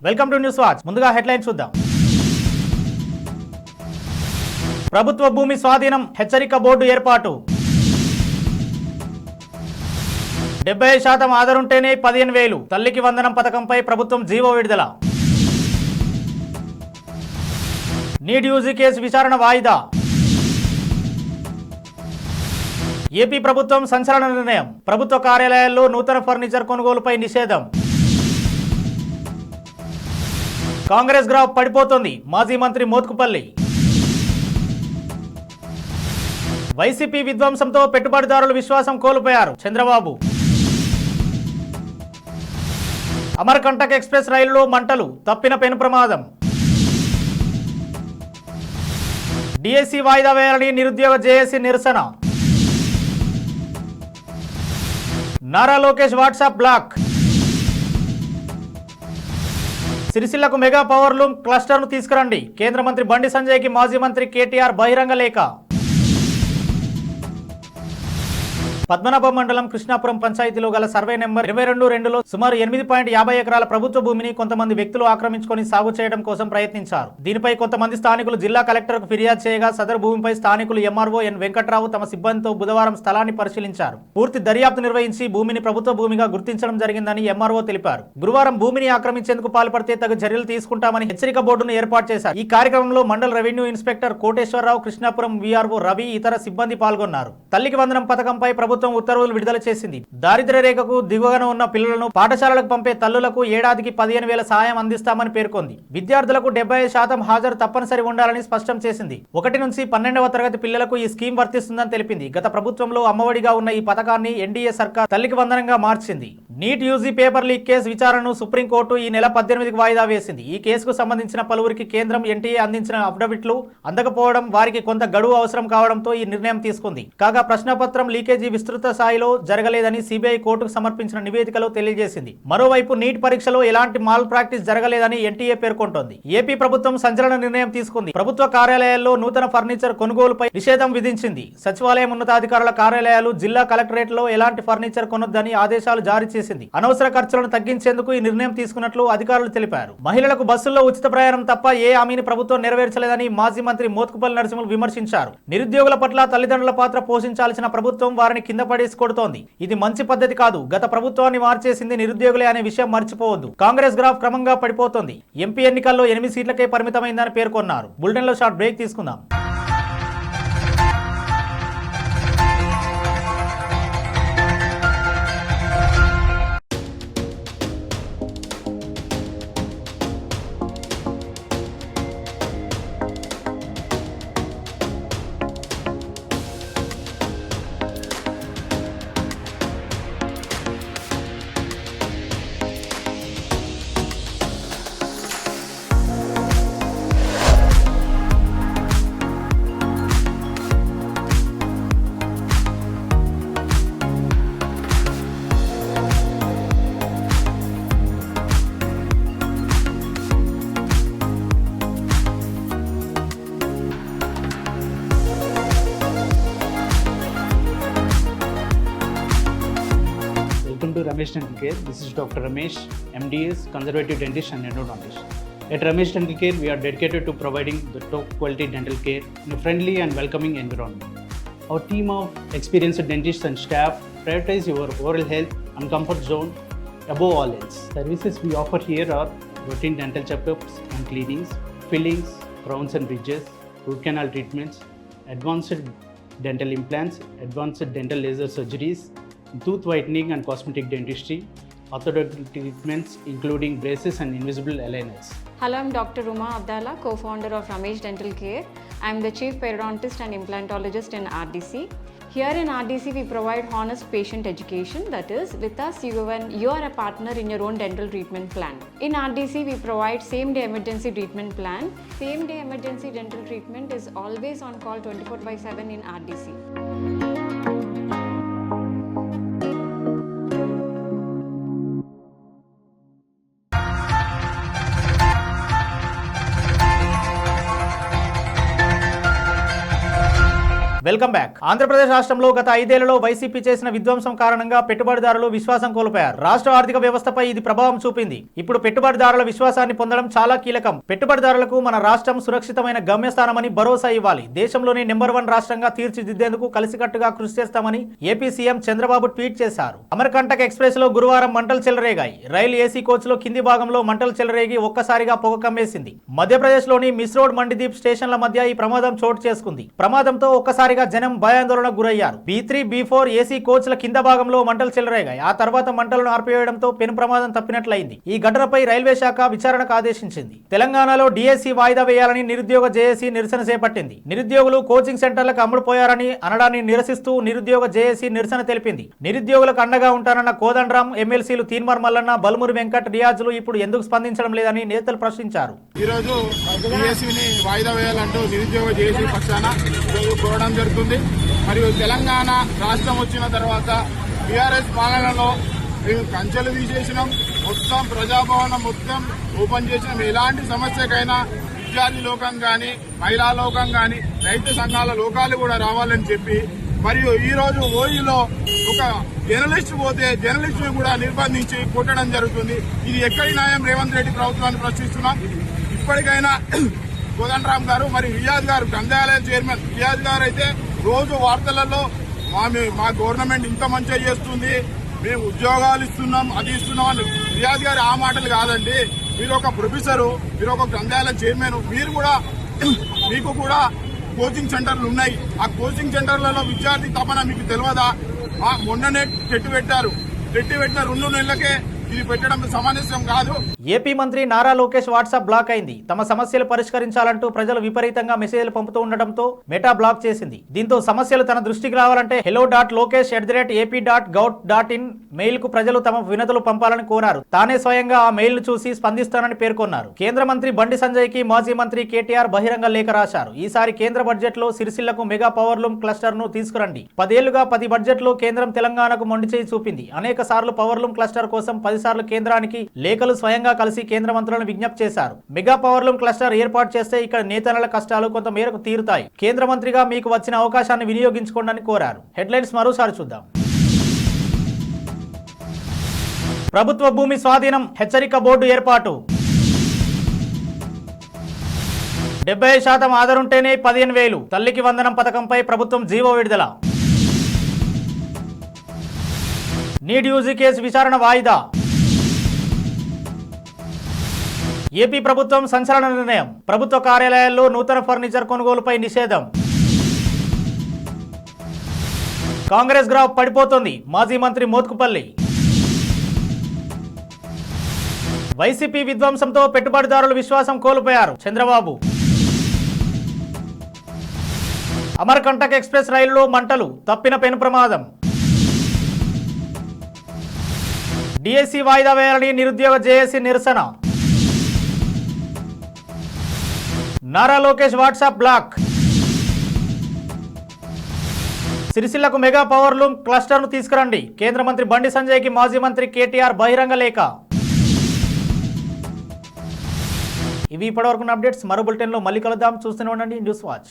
Welcome to news watch. ముందుగా headlines చూద్దాం. ప్రభుత్వ భూమి స్వాధీనం, హెచ్చరిక బోర్డు ఏర్పాటు. 70% ఆధారుంటేనే 15,000. తల్లికి వందనం పథకంపై ప్రభుత్వం జీవో విడుదల. నీట్ యూజీ కేసు విచారణ వాయిదా. ఏపీ ప్రభుత్వం సంచలన నిర్ణయం. ప్రభుత్వ కార్యాలయాల్లో నూతన ఫర్నిచర్ కొనుగోలుపై నిషేధం. కాంగ్రెస్ గ్రాఫ్ పడిపోతోంది. మాజీ మంత్రి మోత్కుపల్లి. వైసీపీ విధ్వంసంతో పెట్టుబడిదారులు విశ్వాసం కోల్పోయారు. చంద్రబాబు. అమర్కంటక్ ఎక్స్ప్రెస్ రైలులో మంటలు, తప్పిన పెను ప్రమాదం. డిఎస్సి వాయిదా వేయాలని నిరుద్యోగ జేఏసీ నిరసన. Nara Lokesh WhatsApp block. సిరిసిల్లకు మెగా పవర్ లూమ్ క్లస్టర్ను తీసుకురండి. కేంద్ర మంత్రి బండి సంజయ్కి మాజీ మంత్రి కేటీఆర్ బహిరంగ లేఖ. పద్మనాభం మండలం కృష్ణాపురం పంచాయతీలో గల సర్వే నెంబర్ 22-2లో సుమారు 8.50 ఎకరాల ప్రభుత్వ భూమిని కొంతమంది వ్యక్తులు ఆక్రమించుకొని సాగు చేయడం కోసం ప్రయత్నించారు. దీనిపై కొంతమంది స్థానికులు జిల్లా కలెక్టర్కు ఫిర్యాదు చేయగా సదరు భూమిపై స్థానికులు ఎంఆర్ఓ ఎన్ వెంకట్రావు తమ సిబ్బందితో బుధవారం స్థలాన్ని పరిశీలించారు. పూర్తి దర్యాప్తు నిర్వహించి భూమిని ప్రభుత్వ భూమిగా గుర్తించడం జరిగిందని ఎంఆర్ఓ తెలిపారు. గురువారం భూమిని ఆక్రమించేందుకు పాల్పడితే తగు చర్యలు తీసుకుంటామని హెచ్చరిక బోర్డును ఏర్పాటు చేశారు. ఈ కార్యక్రమంలో మండల revenue inspector Koteswararao, Krishnapuram VRO Ravi, ఇతర సిబ్బంది పాల్గొన్నారు. తల్లికి వందనం పథకంపై ప్రభుత్వం ఉత్తర్వులు విడుదల చేసింది. దారిద్ర్య రేఖకు దిగువన ఉన్న పిల్లలను పాఠశాలలకు పంపే తల్లులకు ఏడాదికి 15,000 సహాయం అందిస్తామని పేర్కొంది. విద్యార్థులకు 70% హాజరు తప్పనిసరి ఉండాలని స్పష్టం చేసింది. 1 నుంచి 12వ తరగతి పిల్లలకు ఈ స్కీమ్ వర్తిస్తుందని తెలిపింది. గత ప్రభుత్వంలో అమ్మఒడిగా ఉన్న ఈ పథకాన్ని ఎన్డీఏ సర్కార్ తల్లికి వందనంగా మార్చింది. NEET UG paper leak case విచారణను సుప్రీంకోర్టు ఈ నెల 18కి వాయిదా వేసింది. ఈ కేసుకు సంబంధించిన పలువురికి కేంద్రం ఎన్టీఏ అందించిన అఫిడవిట్లు అందకపోవడం, వారికి కొంత గడువు అవసరం కావడంతో ఈ నిర్ణయం తీసుకుంది. కాగా ప్రశ్నపత్రం లీకేజీ విస్తృత స్థాయిలో జరగలేదని సిబిఐ కోర్టుకు సమర్పించిన నివేదికలో తెలియజేసింది. మరోవైపు నీట్ పరీక్షలో ఎలాంటి మాల్ ప్రాక్టీస్ జరగలేదని ఎన్టీఏ పేర్కొంటోంది. ఏపీ ప్రభుత్వం సంచలన నిర్ణయం తీసుకుంది. ప్రభుత్వ కార్యాలయాల్లో నూతన ఫర్నిచర్ కొనుగోలుపై నిషేధం విధించింది. సచివాలయం ఉన్నతాధికారుల కార్యాలయాలు, జిల్లా కలెక్టరేట్లో ఎలాంటి ఫర్నిచర్ కొనొద్దని ఆదేశాలు జారీ చేసింది. అనవసర ఖర్చులను తగ్గించేందుకు ఈ నిర్ణయం తీసుకున్నట్లు అధికారులు తెలిపారు. మహిళలకు బస్సుల్లో ఉచిత ప్రయాణం తప్ప ఏ హామీని ప్రభుత్వం నెరవేర్చలేదని మాజీ మంత్రి మోత్కుపల్లి నరసింహులు విమర్శించారు. నిరుద్యోగుల పట్ల తల్లిదండ్రుల పాత్ర పోషించాల్సిన ప్రభుత్వం వారిని కింద పడేసి కొడుతోంది. ఇది మంచి పద్ధతి కాదు. గత ప్రభుత్వాన్ని మార్చేసింది నిరుద్యోగులే అనే విషయం మర్చిపోవద్దు. కాంగ్రెస్ గ్రాఫ్ క్రమంగా పడిపోతోంది. ఎంపీ ఎన్నికల్లో 8 సీట్లకే పరిమితమైందని పేర్కొన్నారు. బులెటిన్ లో షార్ట్ బ్రేక్ తీసుకుందాం. Welcome to Ramesh Dental Care. This is Dr. Ramesh, MDS, Conservative Dentist and Endodontist. At Ramesh Dental Care, we are dedicated to providing the top quality dental care in a friendly and welcoming environment. Our team of experienced dentists and staff prioritize your oral health and comfort zone above all else. Services we offer here are routine dental checkups and cleanings, fillings, crowns and bridges, root canal treatments, advanced dental implants, advanced dental laser surgeries, tooth whitening and cosmetic dentistry, orthodontic treatments including braces and invisible aligners. Hello, I'm Dr. Ruma Abdallah, co-founder of Ramesh Dental Care. I'm the chief periodontist and implantologist in RDC. Here in RDC, we provide honest patient education. That is, with us, you are a partner in your own dental treatment plan. In RDC, we provide same-day emergency treatment plan. Same-day emergency dental treatment is always on call 24/7 in RDC. Welcome back. Andhra Pradesh రాష్ట్రంలో గత 5 ఏళ్లలో YCP చేసిన విధ్వంసం కారణంగా పెట్టుబడిదారులు విశ్వాసం కోల్పోయారు. రాష్ట్ర ఆర్థిక వ్యవస్థపై ఇది ప్రభావం చూపింది. ఇప్పుడు పెట్టుబడిదారుల విశ్వాసాన్ని పొందడం చాలా కీలకం. పెట్టుబడిదారులకు మన రాష్ట్రం సురక్షితమైన గమ్యస్థానమని భరోసా ఇవ్వాలి. దేశంలోని నెంబర్ 1 రాష్ట్రంగా తీర్చిదిద్దేందుకు కలిసికట్టుగా కృషి చేస్తామని ఏపీ సీఎం చంద్రబాబు ట్వీట్ చేశారు. అమర్కంటక్ ఎక్స్ప్రెస్ లో గురువారం మంటలు చెలరేగాయి. రైలు ఏసీ కోచ్ లో కింది భాగంలో మంటలు చెలరేగి ఒక్కసారిగా పొగ కమ్మేసింది. మధ్యప్రదేశ్ లోని మిస్ రోడ్ మండిదీప్ స్టేషన్ల మధ్య ఈ ప్రమాదం చోటు చేసుకుంది. ప్రమాదంతో ఒక్కసారిగా జనం భయాందోళనకు గురయ్యారు. B3, B4 ఏసీ కోచ్ల కింద భాగంలో మంటలు చెలరేగాయి. ఆ తర్వాత మంటలను ఆర్పివేయడంతో పెను ప్రమాదం తప్పినట్లయింది. ఈ ఘటనపై రైల్వే శాఖ విచారణకు ఆదేశించింది. తెలంగాణలో DSC వాయిదా వేయాలని నిరుద్యోగ జేఏసీ నిరసన చేపట్టింది. నిరుద్యోగులు కోచింగ్ సెంటర్లకు అమ్ముడుపోయారని అనడాన్ని నిరసిస్తూ నిరుద్యోగ జేఏసీ నిరసన తెలిపింది. నిరుద్యోగులకు అండగా ఉంటానన్న కోదండరాం, ఎమ్మెల్సీలు తీన్మార్ మల్లన్న, బల్మూరి వెంకట్, రియాజులు ఇప్పుడు ఎందుకు స్పందించడం లేదని నేతలు ప్రశ్నించారు. ఈరోజు DSCని వాయిదా వేయాలంటూ నిరుద్యోగ జేఏసీ పక్షాన కోరడం జరుగుతుంది. మరియు తెలంగాణ రాష్ట్రం వచ్చిన తర్వాత టీఆర్ఎస్ పాలనలో మేము కంచెలు తీసేసినాం, మొత్తం ప్రజాభవనం మొత్తం ఓపెన్ చేసినాం. ఎలాంటి సమస్యకైనా విద్యార్థి లోకం కానీ, మహిళా లోకం కానీ, రైతు సంఘాల లోకాలు కూడా రావాలని చెప్పి, మరియు ఈరోజు ఓయిలో ఒక జర్నలిస్ట్ పోతే జర్నలిస్టును కూడా నిర్బంధించి కొట్టడం జరుగుతుంది. ఇది ఎక్కడి న్యాయం? రేవంత్ రెడ్డి ప్రభుత్వాన్ని ప్రశ్నిస్తున్నాం. ఇప్పటికైనా కోదండరాం గారు మరియు రియాజ్ గారు, గ్రంథాలయం చైర్మన్ రియాజ్ గారు అయితే రోజు వార్తలలో మా గవర్నమెంట్ ఇంత మంచిగా చేస్తుంది, మేము ఉద్యోగాలు ఇస్తున్నాం, అది ఇస్తున్నాం అని. రియాజ్ గారు ఆ మాటలు కాదండి. మీరు ఒక ప్రొఫెసరు, మీరు ఒక గ్రంథాలయం చైర్మన్, మీకు కూడా కోచింగ్ సెంటర్లు ఉన్నాయి. ఆ కోచింగ్ సెంటర్లలో విద్యార్థి తపన మీకు తెలియదా? మొన్ననే టెట్టు పెట్టిన 2 నెలలకే ఇది పెట్టడం సమంజసం కాదు. ఏపీ మంత్రి నారా లోకేష్ వాట్సాప్ బ్లాక్ అయింది. తమ సమస్యలు పరిష్కరించాలంటూ ప్రజలు విపరీతంగా మెసేజ్లు పంపుతూ ఉండడంతో మెటా బ్లాక్ చేసింది. దీంతో సమస్యలు తన దృష్టికి రావాలంటే hello.lokesh@ap.gov.in మెయిల్ కు ప్రజలు తమ వినతులు పంపాలని కోరారు. తానే స్వయంగా ఆ మెయిల్ ను చూసి స్పందిస్తానని పేర్కొన్నారు. కేంద్ర మంత్రి బండి సంజయ్ కి మాజీ మంత్రి కేటీఆర్ బహిరంగ లేఖ రాశారు. ఈసారి కేంద్ర బడ్జెట్ లో సిరిసిల్లకు మెగా పవర్ లూమ్ క్లస్టర్ ను తీసుకురండి. 10 ఏళ్లుగా 10 బడ్జెట్ లో కేంద్రం తెలంగాణకు మొండి చేయి చూపింది. అనేక సార్లు పవర్ లూమ్ క్లస్టర్ కోసం 10 సార్లు కేంద్రానికి లేఖలు స్వయంగా కలిసి కేంద్ర మంత్రులను విజ్ఞప్తి చేశారు. మెగా పవర్ లూమ్ క్లస్టర్ ఏర్పాటు చేస్తే ఇక్కడ నేతల కష్టాలు కొంత మేరకు తీరుతాయి. కేంద్ర మంత్రిగా మీకు వచ్చిన అవకాశాన్ని వినియోగించుకోండి అని కోరారు. హెడ్లైన్స్ మరోసారి చూద్దాం. ప్రభుత్వ భూమి స్వాధీనం, హెచ్చరిక బోర్డు ఏర్పాటు. 70% ఆధారుంటేనే 15,000. తల్లికి వందనం పథకంపై ప్రభుత్వం జీవో విడుదల. నీట్ యూజీ కేసు విచారణ వాయిదా. ఏపీ ప్రభుత్వం సంచలన నిర్ణయం. ప్రభుత్వ కార్యాలయాల్లో నూతన ఫర్నిచర్ కొనుగోలుపై నిషేధం. కాంగ్రెస్ గ్రాఫ్ పడిపోతోంది. మాజీ మంత్రి మోత్కుపల్లి. వైసీపీ విధ్వంసంతో పెట్టుబడిదారులు విశ్వాసం కోల్పోయారు. చంద్రబాబు. అమర్కంటక్ ఎక్స్ప్రెస్ రైలులో మంటలు, తప్పిన పెను ప్రమాదం. DSC వాయిదా వేయాలని నిరుద్యోగ జేఏసీ నిరసన. Nara Lokesh WhatsApp block. సిరిసిల్లకు మెగా పవర్ లూమ్ క్లస్టర్ ను తీసుకురండి. కేంద్ర మంత్రి బండి సంజయ్ కి మాజీ మంత్రి కేటీఆర్ బహిరంగ లేఖ. ఇవి ఇప్పటివరకు అప్డేట్స్. మరో బులెటిన్ లో మళ్ళీ కలుద్దాం. చూస్తూనే ఉండండి న్యూస్ వాచ్.